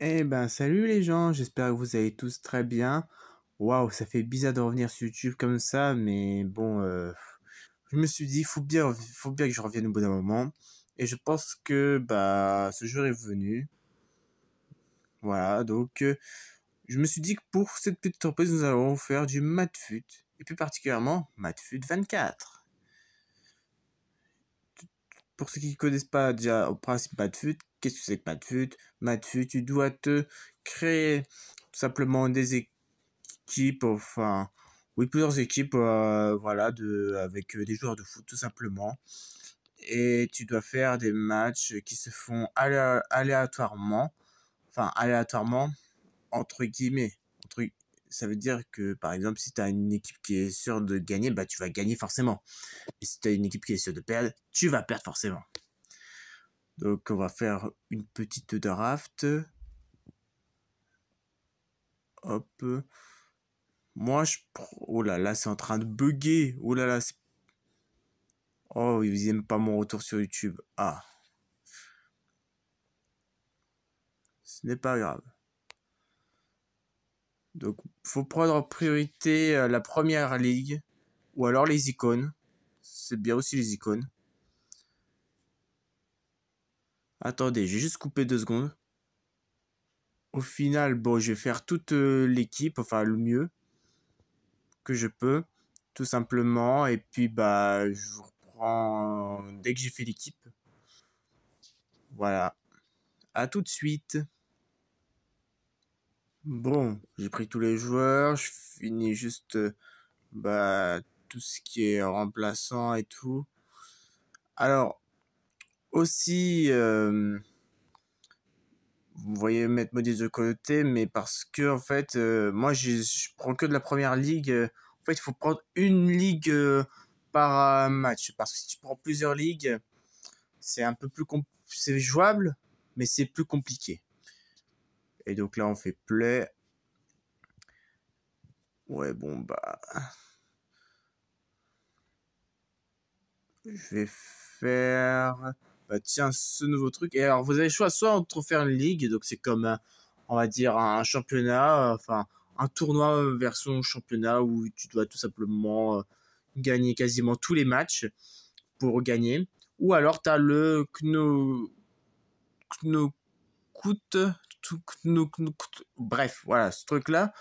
Eh ben, salut les gens, j'espère que vous allez tous très bien. Waouh, ça fait bizarre de revenir sur YouTube comme ça, mais bon, je me suis dit, faut bien que je revienne au bout d'un moment. Et je pense que bah, ce jour est venu. Voilà, donc je me suis dit que pour cette petite surprise, nous allons faire du MathFut, et plus particulièrement MathFut 24. Pour ceux qui ne connaissent pas déjà au principe MathFut, qu'est-ce que c'est que MathFut? MathFut, tu dois te créer tout simplement des équipes, enfin, oui, plusieurs équipes, voilà, avec des joueurs de foot tout simplement. Et tu dois faire des matchs qui se font aléatoirement, enfin, aléatoirement, entre guillemets. Ça veut dire que, par exemple, si tu as une équipe qui est sûre de gagner, bah, tu vas gagner forcément. Et si tu as une équipe qui est sûre de perdre, tu vas perdre forcément. Donc, on va faire une petite draft. Hop. Moi, oh là là, c'est en train de bugger. Oh là là, oh, ils aiment pas mon retour sur YouTube. Ah, ce n'est pas grave. Donc, faut prendre en priorité la première ligue ou alors les icônes. C'est bien aussi les icônes. Attendez, j'ai juste coupé 2 secondes. Au final, bon, je vais faire toute l'équipe, enfin le mieux que je peux, tout simplement. Et puis, bah, je vous reprends dès que j'ai fait l'équipe. Voilà. À tout de suite. Bon, j'ai pris tous les joueurs. Je finis juste bah, tout ce qui est remplaçant et tout. Alors, aussi, vous voyez mettre Modeste de côté, mais parce que, en fait, moi, je prends que de la première ligue. En fait, il faut prendre une ligue par match. Parce que si tu prends plusieurs ligues, c'est un peu plus c'est jouable, mais c'est plus compliqué. Et donc là, on fait play. Ouais, bon, bah, je vais faire, bah tiens, ce nouveau truc. Et alors, vous avez le choix soit entre faire une ligue, donc c'est comme, on va dire, un championnat, enfin, un tournoi version championnat où tu dois tout simplement gagner quasiment tous les matchs pour gagner. Ou alors, tu as le Knokut, bref, voilà, ce truc-là,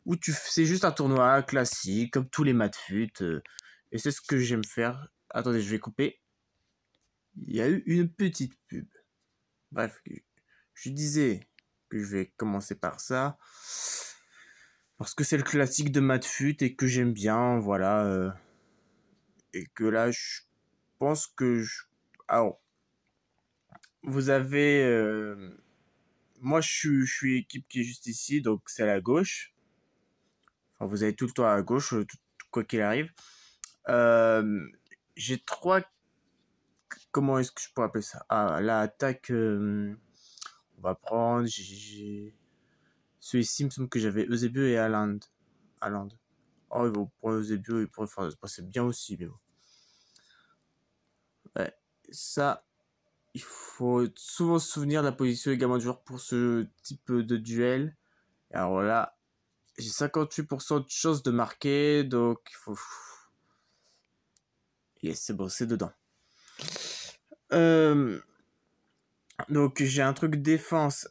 où c'est juste un tournoi classique, comme tous les matfut. Et c'est ce que j'aime faire. Attendez, je vais couper. Il y a eu une petite pub. Bref, je disais que je vais commencer par ça. Parce que c'est le classique de MathFut et que j'aime bien, voilà. Et que là, je pense que alors, vous avez... moi, je suis équipe qui est juste ici, donc c'est à la gauche. Enfin, vous avez tout le temps à gauche, quoi qu'il arrive. Euh, j'ai trois... Comment est-ce que je pourrais appeler ça? Ah, la attaque... on va prendre... Celui-ci, il me semble que j'avais Eusebio et Haaland. Haaland. Oh, ils vont prendre Eusebio, ils pourraient faire... C'est bien aussi, mais bon. Ouais. Ça, il faut souvent se souvenir de la position également du joueur pour ce type de duel. Et alors là, j'ai 58% de chances de marquer, donc il faut... Yes, c'est bon, c'est dedans. Donc j'ai un truc défense,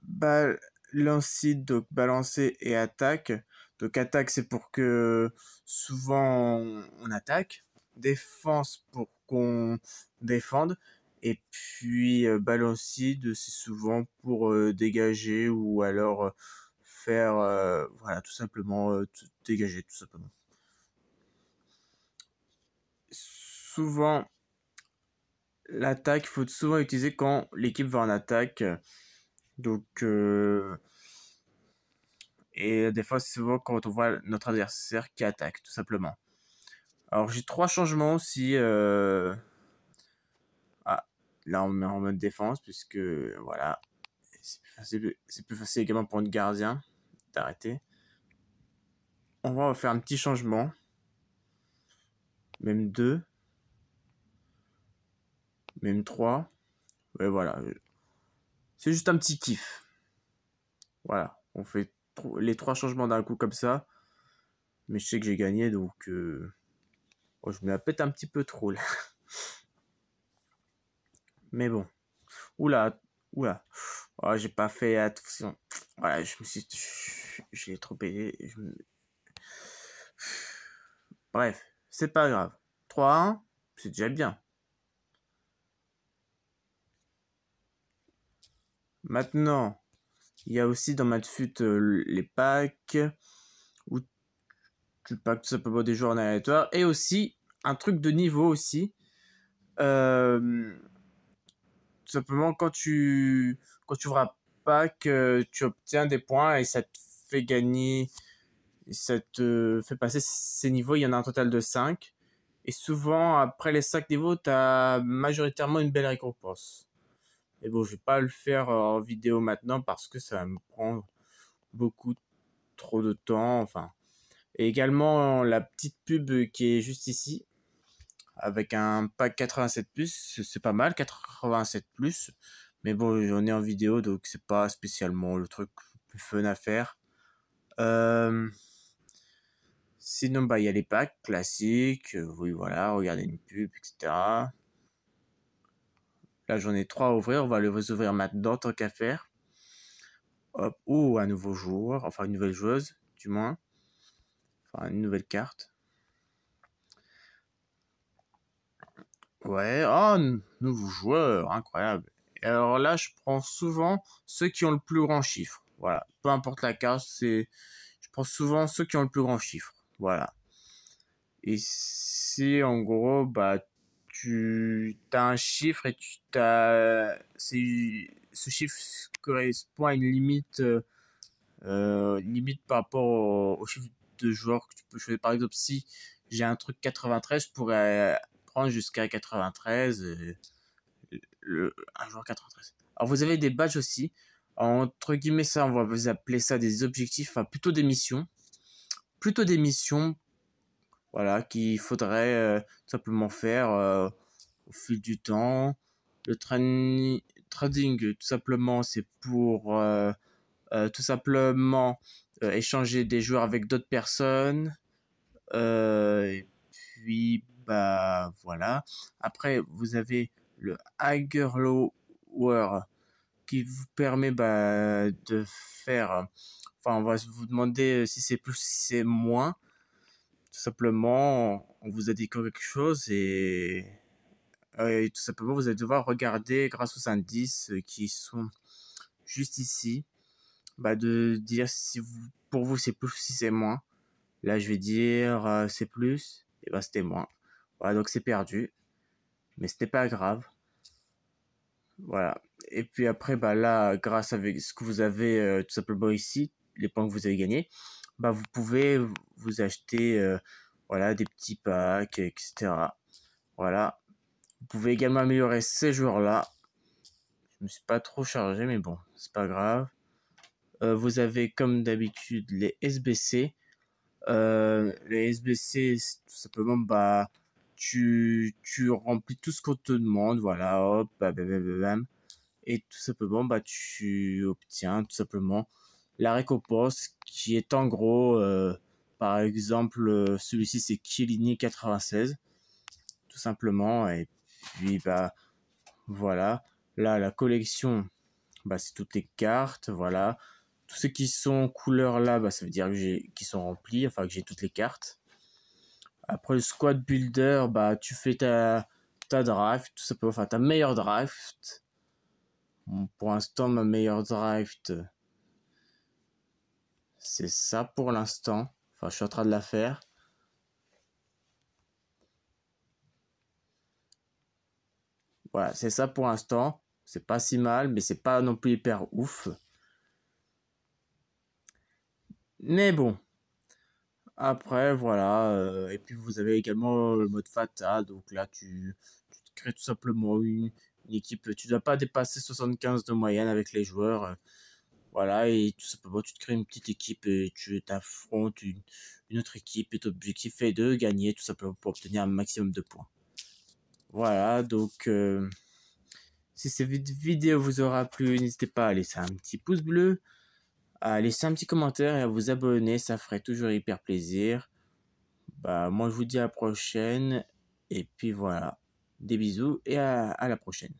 balancer, donc balancer et attaque. Donc attaque, c'est pour que souvent on attaque. Défense pour qu'on défende. Et puis balancide, c'est souvent pour dégager ou alors faire, voilà, tout simplement dégager, tout simplement. Souvent, l'attaque, il faut souvent utiliser quand l'équipe va en attaque. Donc, et des fois, c'est souvent quand on voit notre adversaire qui attaque, tout simplement. Alors, j'ai 3 changements aussi. Ah, là, on met en mode défense, puisque, voilà, c'est plus facile également pour notre gardien d'arrêter. On va faire un petit changement. Même 2. Même 3. Ouais, voilà. C'est juste un petit kiff. Voilà, on fait les 3 changements d'un coup comme ça. Mais je sais que j'ai gagné, donc oh, je me la pète un petit peu trop là. Mais bon. Oula, oula. Oh, j'ai pas fait attention. Voilà, je me suis... J'ai trop payé. Bref, c'est pas grave. 3-1, c'est déjà bien. Maintenant, il y a aussi dans Madfut les packs où tu packs tout simplement des joueurs en aléatoire et aussi un truc de niveau aussi. Tout simplement quand tu ouvres un pack, tu obtiens des points et ça te fait gagner, ça te fait passer ces niveaux. Il y en a un total de 5. Et souvent, après les 5 niveaux, tu as majoritairement une belle récompense. Et bon, je vais pas le faire en vidéo maintenant parce que ça va me prendre beaucoup trop de temps. Enfin, et également la petite pub qui est juste ici avec un pack 87+, c'est pas mal 87+. Mais bon, j'en ai en vidéo donc c'est pas spécialement le truc le plus fun à faire. Sinon, bah, il y a les packs classiques. Oui, voilà, regardez une pub, etc. Là, j'en ai 3 à ouvrir. On va les ouvrir maintenant, tant qu'à faire. Hop. Ou un nouveau joueur, enfin une nouvelle joueuse, du moins. Enfin, une nouvelle carte. Ouais, oh, nouveau joueur, incroyable. Et alors là, je prends souvent ceux qui ont le plus grand chiffre. Voilà, peu importe la carte, je prends souvent ceux qui ont le plus grand chiffre. Voilà. Et c'est en gros, bah, tu as un chiffre et ce chiffre correspond à une limite, limite par rapport au chiffre de joueurs que tu peux choisir. Par exemple, si j'ai un truc 93, je pourrais prendre jusqu'à 93, un joueur 93. Alors vous avez des badges aussi. Entre guillemets, ça, on va vous appeler ça des objectifs, enfin plutôt des missions. Plutôt des missions, voilà, qu'il faudrait tout simplement faire au fil du temps. Le trading, tout simplement, c'est pour tout simplement échanger des joueurs avec d'autres personnes. Et puis, bah voilà. Après, vous avez le Higher Lower qui vous permet bah, de faire. Enfin, on va vous demander si c'est plus, si c'est moins. Tout simplement, on vous indique quelque chose et tout simplement, vous allez devoir regarder grâce aux indices qui sont juste ici, bah, de dire si vous, pour vous c'est plus, si c'est moins. Là, je vais dire c'est plus, et bah c'était moins. Voilà, donc c'est perdu, mais c'était pas grave. Voilà. Et puis après, bah là, grâce à ce que vous avez tout simplement ici, les points que vous avez gagnés, bah vous pouvez vous acheter voilà, des petits packs, etc. Voilà. Vous pouvez également améliorer ces joueurs-là. Je me suis pas trop chargé, mais bon, c'est pas grave. Vous avez comme d'habitude les SBC. Les SBC, tout simplement, bah, tu remplis tout ce qu'on te demande, voilà, hop, bam, et tout simplement, bah, tu obtiens tout simplement la récompense qui est en gros, par exemple, celui-ci c'est Chiellini 96, tout simplement, et puis bah voilà, là la collection, bah c'est toutes les cartes, voilà, tous ceux qui sont couleurs là, bah ça veut dire que qui sont remplis, enfin que j'ai toutes les cartes. Après le squad builder, bah tu fais ta draft, tout simplement, enfin ta meilleure draft. Bon, pour l'instant, ma meilleure draft, c'est ça pour l'instant. Enfin, je suis en train de la faire. Voilà, c'est ça pour l'instant. C'est pas si mal, mais c'est pas non plus hyper ouf. Mais bon. Après, voilà. Et puis, vous avez également le mode fatal. Donc là, tu te crées tout simplement une équipe. Tu ne dois pas dépasser 75 de moyenne avec les joueurs. Voilà, et tout simplement, tu te crées une petite équipe et tu t'affrontes une autre équipe. Et ton objectif est de gagner tout simplement pour obtenir un maximum de points. Voilà, donc Si cette vidéo vous aura plu, n'hésitez pas à laisser un petit pouce bleu, à laisser un petit commentaire et à vous abonner, ça ferait toujours hyper plaisir. Bah, moi, je vous dis à la prochaine. Et puis voilà. Des bisous et à la prochaine.